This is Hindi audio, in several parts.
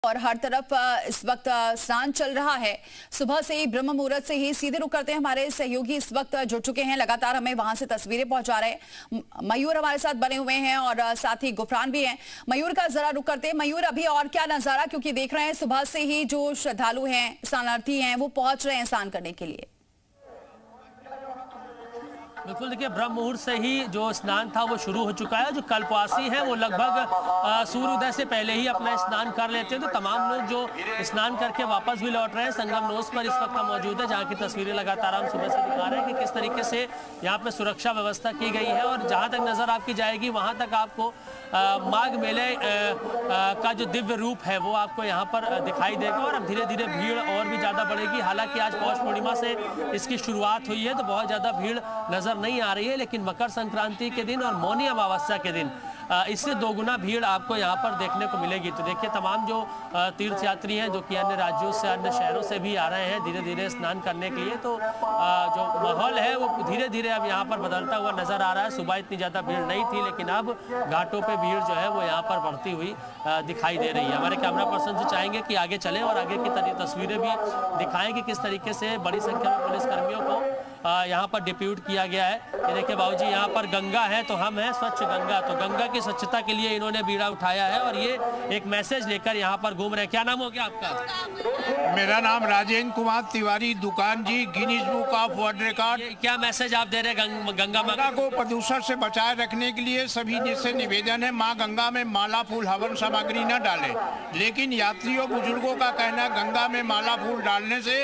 और हर तरफ इस वक्त स्नान चल रहा है। सुबह से ही ब्रह्म मुहूर्त से ही सीधे रुक करते हैं हमारे सहयोगी इस वक्त जुड़ चुके हैं, लगातार हमें वहां से तस्वीरें पहुंचा रहे हैं। मयूर हमारे साथ बने हुए हैं और साथ ही गुफरान भी हैं। मयूर का जरा रुक करते हैं। मयूर, अभी और क्या नजारा, क्योंकि देख रहे हैं सुबह से ही जो श्रद्धालु हैं, स्नानार्थी हैं, वो पहुंच रहे हैं स्नान करने के लिए। बिल्कुल, देखिए ब्रह्म मुहूर्त से ही जो स्नान था वो शुरू हो चुका है। जो कल्पवासी हैं वो लगभग सूर्योदय से पहले ही अपना स्नान कर लेते हैं। तो तमाम लोग जो स्नान करके वापस भी लौट रहे हैं संगम नोस पर इस वक्त हम मौजूद है, जहाँ की तस्वीरें लगातार हम सुबह से दिखा रहे हैं कि किस तरीके से यहाँ पे सुरक्षा व्यवस्था की गई है। और जहाँ तक नजर आपकी जाएगी वहाँ तक आपको माघ मेले का जो दिव्य रूप है वो आपको यहाँ पर दिखाई देगा। और अब धीरे धीरे भीड़ और भी ज्यादा बढ़ेगी। हालांकि आज पौष पूर्णिमा से इसकी शुरुआत हुई है तो बहुत ज्यादा भीड़ नजर नहीं आ रही है, लेकिन मकर संक्रांति के दिन और मौनी अमावस्या के दिन इससे दोगुना भीड़ आपको यहाँ पर देखने को मिलेगी। तो देखिए तमाम जो तीर्थ यात्री हैं जो कि अन्य राज्यों से, अन्य शहरों से भी आ रहे हैं धीरे धीरे स्नान करने के लिए, तो जो माहौल है वो धीरे धीरे अब यहाँ पर बदलता हुआ नजर आ रहा है। सुबह इतनी ज़्यादा भीड़ नहीं थी, लेकिन अब घाटों पर भीड़ जो है वो यहाँ पर बढ़ती हुई दिखाई दे रही है। हमारे कैमरा पर्सन से चाहेंगे कि आगे चलें और आगे की तस्वीरें भी दिखाएं कि किस तरीके से बड़ी संख्या में पुलिसकर्मियों को यहाँ पर डिप्यूट किया गया है। ये देखिए बाबूजी, यहाँ पर गंगा है तो हम हैं स्वच्छ गंगा, तो गंगा की स्वच्छता के लिए इन्होंने बीड़ा उठाया है और ये एक मैसेज लेकर यहाँ पर घूम रहे हैं। क्या नाम हो गया आपका? मेरा नाम राजेंद्र कुमार तिवारी, दुकान जी, Guinness book of world record. क्या मैसेज आप दे रहे हैं गंगा माता को प्रदूषण से बचाए रखने के लिए? सभी से निवेदन है, माँ गंगा में माला फूल हवन सामग्री न डालें, लेकिन यात्रियों बुजुर्गों का कहना है गंगा में माला फूल डालने से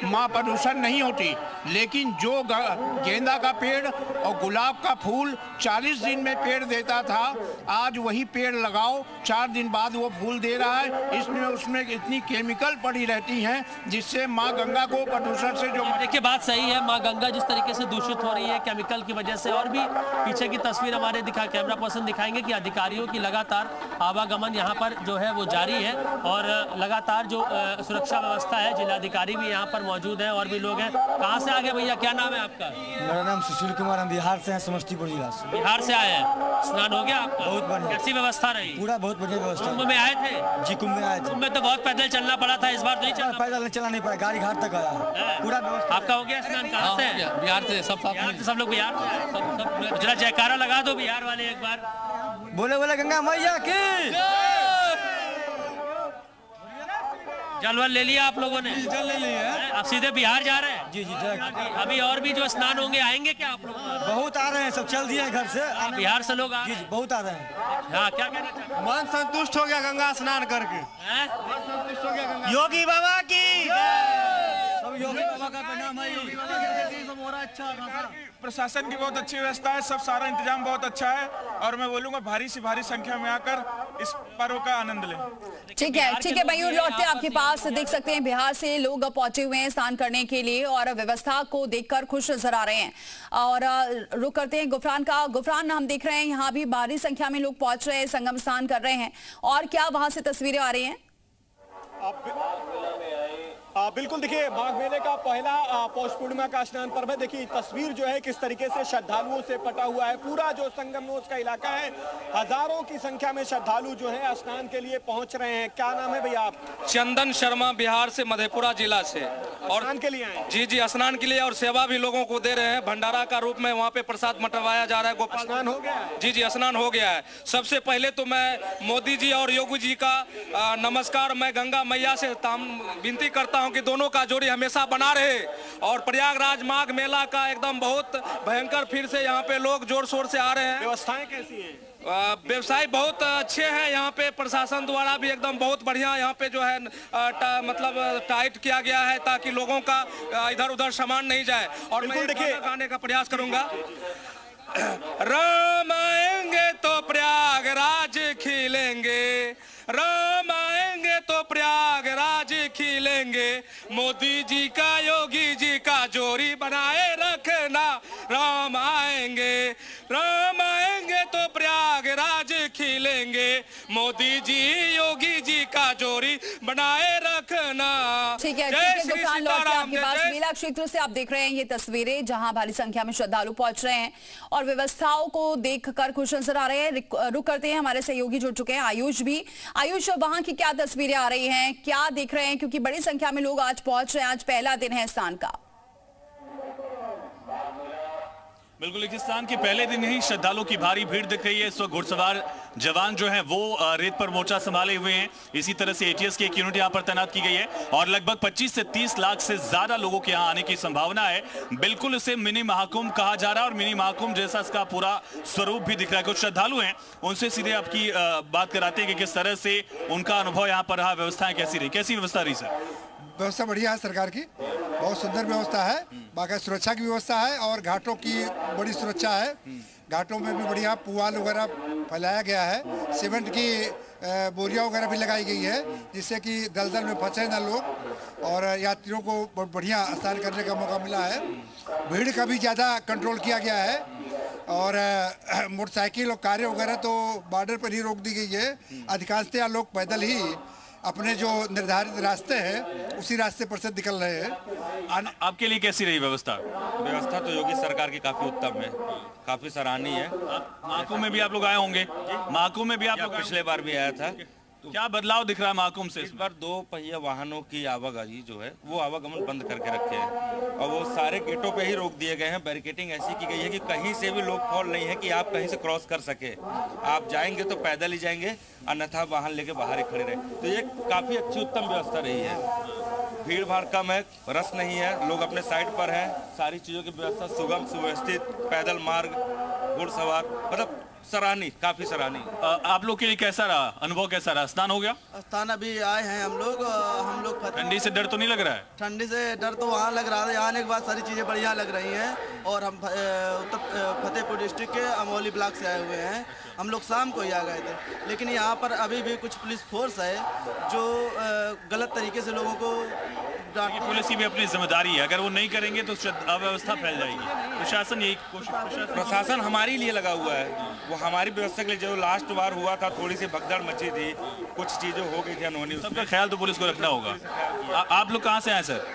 माँ प्रदूषण नहीं होती, लेकिन जो गेंदा का पेड़ और गुलाब का फूल 40 दिन में पेड़ देता था, आज वही पेड़ लगाओ 4 दिन बाद वो फूल दे रहा है। इसमें उसमें इतनी केमिकल पड़ी रहती हैं जिससे माँ गंगा को प्रदूषण से जो देखिए बात सही है, माँ गंगा जिस तरीके से दूषित हो रही है केमिकल की वजह से। और भी पीछे की तस्वीर हमारे कैमरा पर्सन दिखाएंगे कि अधिकारियों की लगातार आवागमन यहाँ पर जो है वो जारी है और लगातार जो सुरक्षा व्यवस्था है, जिलाधिकारी भी यहाँ पर मौजूद है और भी लोग हैं। कहाँ से आ गए भैया, क्या नाम है आपका? मेरा नाम सुशील कुमार, हम बिहार से हैं, समस्तीपुर जिला से। बिहार से आए हैं, स्नान हो गया आपका? बहुत बढ़िया। कैसी व्यवस्था रही? पूरा बहुत बढ़िया व्यवस्था। कुंभ में आए थे? जी कुंभ में आए थे। कुंभ में तो बहुत पैदल चलना पड़ा था, इस बार नहीं चलना? पैदल चला नहीं पड़ा, गाड़ी घाट तक आया पूरा व्यवस्था। आपका हो गया स्नान? कहाँ से? बिहार से। सब लोग बिहार से। जरा जयकारा लगा दो बिहार वाले एक बार। बोले बोले गंगा मैया की। जलवल ले लिया आप लोगों ने? जल ले लिया। आप सीधे बिहार जा रहे हैं? जी जी। अभी और भी जो स्नान होंगे आएंगे क्या आप लोग? बहुत आ रहे हैं, सब चल दिए घर से। बिहार से लोग आ जी जी बहुत आ रहे हैं। हाँ, क्या कहना चाहते हैं? मन संतुष्ट हो गया गंगा स्नान करके। संतुष्ट हो गया योगी बाबा की। सब योगी बाबा का प्रणाम है। प्रशासन की बहुत अच्छी व्यवस्था है, सब सारा इंतजाम बहुत अच्छा है और मैं बोलूंगा भारी से भारी संख्या में आकर इस पर्व का आनंद लें। ठीक है मयूर, लौटते हैं आपके पास। देख सकते हैं बिहार से लोग पहुंचे हुए हैं स्नान करने के लिए और व्यवस्था को देखकर खुश नजर आ रहे हैं। और रुक करते हैं गुफरान का। गुफरान, हम देख रहे हैं यहाँ भी भारी संख्या में लोग पहुंच रहे हैं, संगम स्नान कर रहे हैं, और क्या वहां से तस्वीरें आ रही हैं? बिल्कुल, देखिए माघ मेले का पहला पौष पूर्णिमा का स्नान पर्व है। देखिए तस्वीर जो है किस तरीके से श्रद्धालुओं से पटा हुआ है। पूरा जो संगम नोस का इलाका है, हजारों की संख्या में श्रद्धालु जो है स्नान के लिए पहुंच रहे हैं। क्या नाम है भैया आप? चंदन शर्मा, बिहार से, मधेपुरा जिला से। और स्नान के लिए आए? जी जी, स्नान के लिए और सेवा भी लोगों को दे रहे हैं। भंडारा का रूप में वहाँ पे प्रसाद बंटवाया जा रहा है। गोपाल स्नान हो गया है? जी जी, स्नान हो गया है। सबसे पहले तो मैं मोदी जी और योगी जी का नमस्कार मैं गंगा मैया से विनती करता हूँ कि दोनों का जोड़ी हमेशा बना रहे। और प्रयागराज माघ मेला का एकदम बहुत भयंकर, फिर से यहाँ पे लोग जोर शोर से आ रहे हैं। व्यवस्थाएं कैसी हैं? व्यवसाय बहुत अच्छे हैं यहाँ पे, प्रशासन द्वारा भी एकदम बहुत बढ़िया यहाँ पे जो है मतलब टाइट किया गया है ताकि लोगों का इधर उधर सामान नहीं जाए। और मैं देखिए गाने का प्रयास करूंगा। राम आएंगे तो प्रयागराज खिलेंगे, राम आएंगे तो प्रयागराज खिलेंगे, मोदी जी का योगी जी का जोड़ी बनाए रखना। राम आएंगे तो प्रयागराज खिलेंगे, मोदी जी योगी जी का जोड़ी बनाए रखना। ठीक है, दुकान लौट के आपके पास। मेला क्षेत्र से आप देख रहे हैं ये तस्वीरें, जहां भारी संख्या में श्रद्धालु पहुंच रहे हैं और व्यवस्थाओं को देखकर खुश नजर आ रहे हैं। रुक करते हैं, हमारे सहयोगी जुड़ चुके हैं आयुष भी। आयुष, वहां की क्या तस्वीरें आ रही हैं, क्या देख रहे हैं, क्योंकि बड़ी संख्या में लोग आज पहुंच रहे हैं, आज पहला दिन है स्नान का। बिल्कुल, स्नान के पहले दिन ही श्रद्धालुओं की भारी भीड़ दिख रही है। इस वक्त घुड़सवार जवान जो हैं वो रेत पर मोर्चा संभाले हुए हैं। इसी तरह से एटीएस की एक यूनिट यहाँ पर तैनात की गई है और लगभग 25 से 30 लाख से ज्यादा लोगों के यहाँ आने की संभावना है। बिल्कुल इसे मिनी महाकुंभ कहा जा रहा है और मिनी महाकुंभ जैसा इसका पूरा स्वरूप भी दिख रहा है। कुछ श्रद्धालु हैं, उनसे सीधे आपकी बात कराते हैं कि किस तरह से उनका अनुभव यहाँ पर रहा, व्यवस्थाएं कैसी रही, कैसी व्यवस्था रही सर? व्यवस्था बढ़िया है सरकार की, बहुत सुंदर व्यवस्था है। बाकी सुरक्षा की व्यवस्था है और घाटों की बड़ी सुरक्षा है। घाटों में भी बढ़िया पुआल वगैरह फैलाया गया है, सीमेंट की बोरियां वगैरह भी लगाई गई है जिससे कि दलदल में फंसे ना लोग और यात्रियों को बढ़िया स्नान करने का मौका मिला है। भीड़ का भी ज़्यादा कंट्रोल किया गया है और मोटरसाइकिल और कारें वगैरह तो बॉर्डर पर ही रोक दी गई है। अधिकांशतः लोग पैदल ही अपने जो निर्धारित रास्ते हैं उसी रास्ते पर से निकल रहे हैं। आपके लिए कैसी रही व्यवस्था? व्यवस्था तो योगी सरकार की काफी उत्तम है, काफी सराहनीय है। महाकुंभ में भी आप लोग आए होंगे? महाकुंभ में भी आप लोग? पिछले बार भी आया था। तो क्या बदलाव दिख रहा है महाकुंभ से? इस बार 2 पहिया वाहनों की आवाजाही जो है वो आवागमन बंद करके रखे हैं और वो सारे गेटों पे ही रोक दिए गए हैं। बैरिकेडिंग ऐसी की गई है कि कहीं से भी लोग फॉल नहीं है कि आप कहीं से क्रॉस कर सके। आप जाएंगे तो पैदल ही जाएंगे, अन्यथा वाहन लेके बाहर ही खड़े रहे। तो ये काफी अच्छी उत्तम व्यवस्था रही है। भीड़ भाड़ कम है, रस नहीं है, लोग अपने साइड पर हैं। सारी चीजों की व्यवस्था सुगम सुव्यवस्थित, पैदल मार्ग, घुड़सवार, मतलब सराहनीय, काफी सराहनीय। आप लोग के लिए कैसा रहा, अनुभव कैसा रहा? स्नान हो गया? स्नान अभी आए हैं हम लोग ठंडी से डर तो नहीं लग रहा है? ठंडी से डर तो वहाँ लग रहा था, यहाँ आने के बाद सारी चीज़ें बढ़िया लग रही हैं। और हम फतेहपुर डिस्ट्रिक्ट के अमोली ब्लॉक से आए हुए हैं। हम लोग शाम को ही आ गए थे, लेकिन यहाँ पर अभी भी कुछ पुलिस फोर्स है जो गलत तरीके से लोगों को पुलिस की भी अपनी जिम्मेदारी है, अगर वो नहीं करेंगे तो अव्यवस्था फैल जाएगी। प्रशासन यही कोशिश, प्रशासन हमारे लिए लगा हुआ है। वो हमारी व्यवस्था के लिए, जो लास्ट बार हुआ था थोड़ी सी भगदड़ मची थी, कुछ चीजें हो गई थी अनहोनी, सबका ख्याल तो पुलिस को रखना होगा। आप लोग कहाँ से आए सर?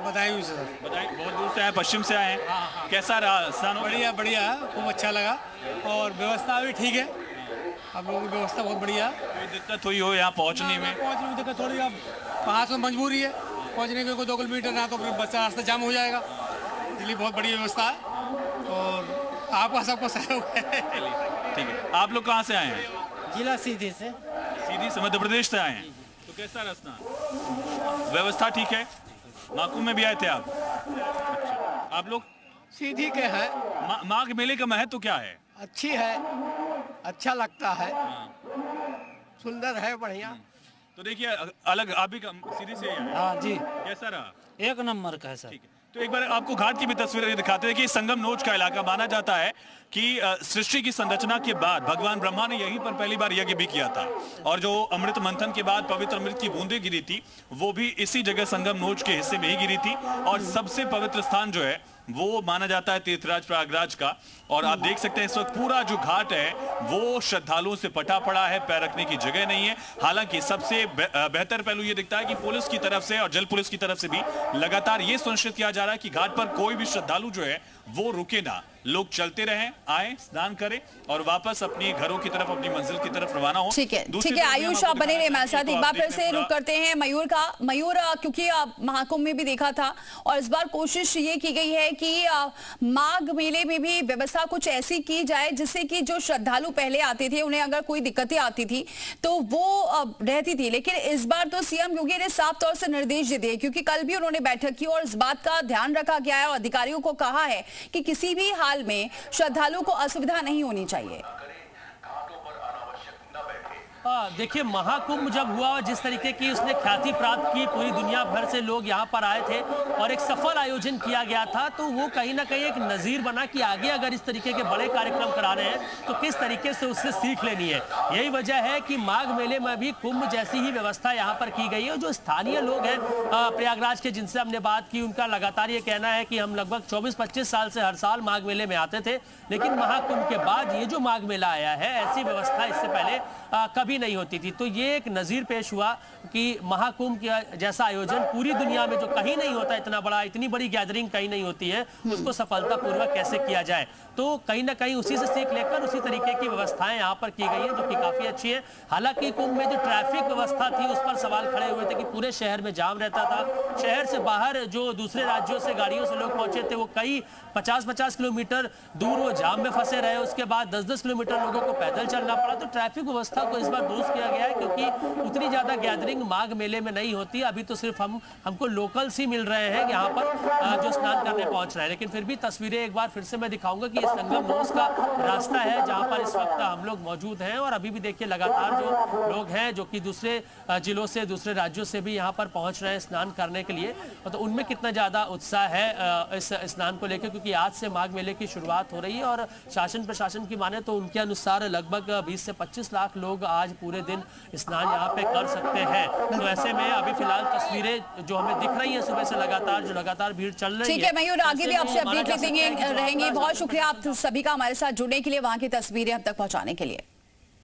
बदायूं से सर। बदायूं, बहुत दूर से आए, पश्चिम से आए हैं। कैसा रहा स्नान? बढ़िया बढ़िया, खूब अच्छा लगा और व्यवस्था भी ठीक है। हम लोगों की व्यवस्था बहुत बढ़िया। कोई दिक्कत हुई हो यहाँ पहुँचने में? पहुँचने में दिक्कत थोड़ी, अब वहाँ से मजबूरी है पहुँचने के, कोई 2 किलोमीटर ना तो फिर बच्चा रास्ता जाम हो जाएगा। इसलिए बहुत बढ़िया व्यवस्था है और आपका सबको सहयोग है। ठीक है, आप लोग कहाँ से आए हैं? जिला सीधी से। सीधी से मध्य प्रदेश से आए हैं। तो कैसा रहा स्नान? व्यवस्था ठीक है? महाकुंभ में भी आए थे आप? अच्छा, आप लोग सीधी के है। माघ मेले का महत्व क्या है? अच्छी है, अच्छा लगता है, सुंदर है, बढ़िया। तो देखिए, अलग आप भी सीधी से आए हैं। हाँ जी। कैसा रहा? 1 नंबर का है सर। ठीक है, तो एक बार आपको घाट की भी तस्वीरें दिखाते हैं कि संगम नोच का इलाका माना जाता है कि सृष्टि की संरचना के बाद भगवान ब्रह्मा ने यहीं पर पहली बार यज्ञ भी किया था और जो अमृत मंथन के बाद पवित्र अमृत की बूंदें गिरी थी वो भी इसी जगह संगम नोच के हिस्से में ही गिरी थी। और सबसे पवित्र स्थान जो है वो माना जाता है तीर्थराज प्रयागराज का। और आप देख सकते हैं इस वक्त पूरा जो घाट है वो श्रद्धालुओं से पटा पड़ा है, पैर रखने की जगह नहीं है। हालांकि सबसे बेहतर पहलू ये दिखता है कि पुलिस की तरफ से और जल पुलिस की तरफ से भी लगातार ये सुनिश्चित किया जा रहा है कि घाट पर कोई भी श्रद्धालु जो है वो रुके ना, लोग चलते रहें, आए, स्नान करें और वापस अपने घरों की तरफ, अपनी मंजिल की तरफ रवाना हो। ठीक है आयुष, आप बने रहे हमारे साथ। एक बार फिर से रुक करते हैं मयूर का। मयूर, क्योंकि महाकुंभ में भी देखा था और इस बार कोशिश ये की गई है कि माघ मेले में भी व्यवस्था कुछ ऐसी की जाए जिससे कि जो श्रद्धालु पहले आते थे उन्हें अगर कोई दिक्कतें आती थी तो वो रहती थी। लेकिन इस बार तो सीएम योगी ने साफ तौर से निर्देश दे दिए, क्योंकि कल भी उन्होंने बैठक की और इस बात का ध्यान रखा गया है और अधिकारियों को कहा है कि किसी भी हाल में श्रद्धालुओं को असुविधा नहीं होनी चाहिए। देखिए, महाकुंभ जब हुआ, जिस तरीके की उसने ख्याति प्राप्त की, पूरी दुनिया भर से लोग यहाँ पर आए थे और एक सफल आयोजन किया गया था, तो वो कहीं ना कहीं एक नजीर बना कि आगे अगर इस तरीके के बड़े कार्यक्रम करा रहे हैं तो किस तरीके से उससे सीख लेनी है। यही वजह है कि माघ मेले में भी कुंभ जैसी ही व्यवस्था यहाँ पर की गई है। जो स्थानीय लोग हैं प्रयागराज के, जिनसे हमने बात की, उनका लगातार ये कहना है कि हम लगभग 24-25 साल से हर साल माघ मेले में आते थे, लेकिन महाकुंभ के बाद ये जो माघ मेला आया है, ऐसी व्यवस्था इससे पहले कभी नहीं होती थी। तो ये एक नजीर पेश हुआ कि महाकुंभ जैसा आयोजन पूरी दुनिया में जो कहीं नहीं होता, इतना बड़ा, इतनी बड़ी गैदरिंग कहीं नहीं होती है, उसको सफलतापूर्वक कैसे किया जाए। तो कहीं ना कहीं उसी से सीख लेकर उसी तरीके की व्यवस्थाएं यहाँ पर की गई है, जो कि काफी अच्छी है। हालांकि कुंभ में जो ट्रैफिक व्यवस्था थी उस पर सवाल खड़े हुए थे कि पूरे शहर में जाम रहता था। शहर से बाहर जो दूसरे राज्यों से गाड़ियों से लोग पहुंचे थे वो कई 50-50 किलोमीटर दूर वो जाम में फंसे रहे। उसके बाद 10-10 किलोमीटर लोगों को पैदल चलना पड़ा। तो ट्रैफिक व्यवस्था को इस बार दुरुस्त किया गया है, क्योंकि उतनी ज्यादा गैदरिंग माघ मेले में नहीं होती। अभी तो सिर्फ हमको लोकल्स ही मिल रहे हैं यहाँ पर जो स्नान करने पहुंच रहे हैं। लेकिन फिर भी तस्वीरें एक बार फिर से मैं दिखाऊंगा कि ये संगम नोस का रास्ता है जहाँ पर इस वक्त हम लोग मौजूद हैं। और अभी भी देखिए लगातार जो लोग हैं जो कि दूसरे जिलों से, दूसरे राज्यों से भी यहाँ पर पहुंच रहे हैं स्नान करने के लिए। तो उनमें कितना ज्यादा उत्साह है इस स्नान को लेकर, क्योंकि आज से माघ मेले की शुरुआत हो रही है। और शासन प्रशासन की माने तो उनके अनुसार लगभग 20 से 25 लाख लोग आज पूरे दिन स्नान यहाँ पे कर सकते हैं। तो ऐसे में अभी फिलहाल तस्वीरें जो हमें दिख रही है सुबह से लगातार भीड़ चल रही है। ठीक है मयूर, आगे भी आपसे अपडेट लेते रहेंगे। बहुत शुक्रिया आप सभी का हमारे साथ जुड़ने के लिए, वहां की तस्वीरें हम तक पहुंचाने के लिए।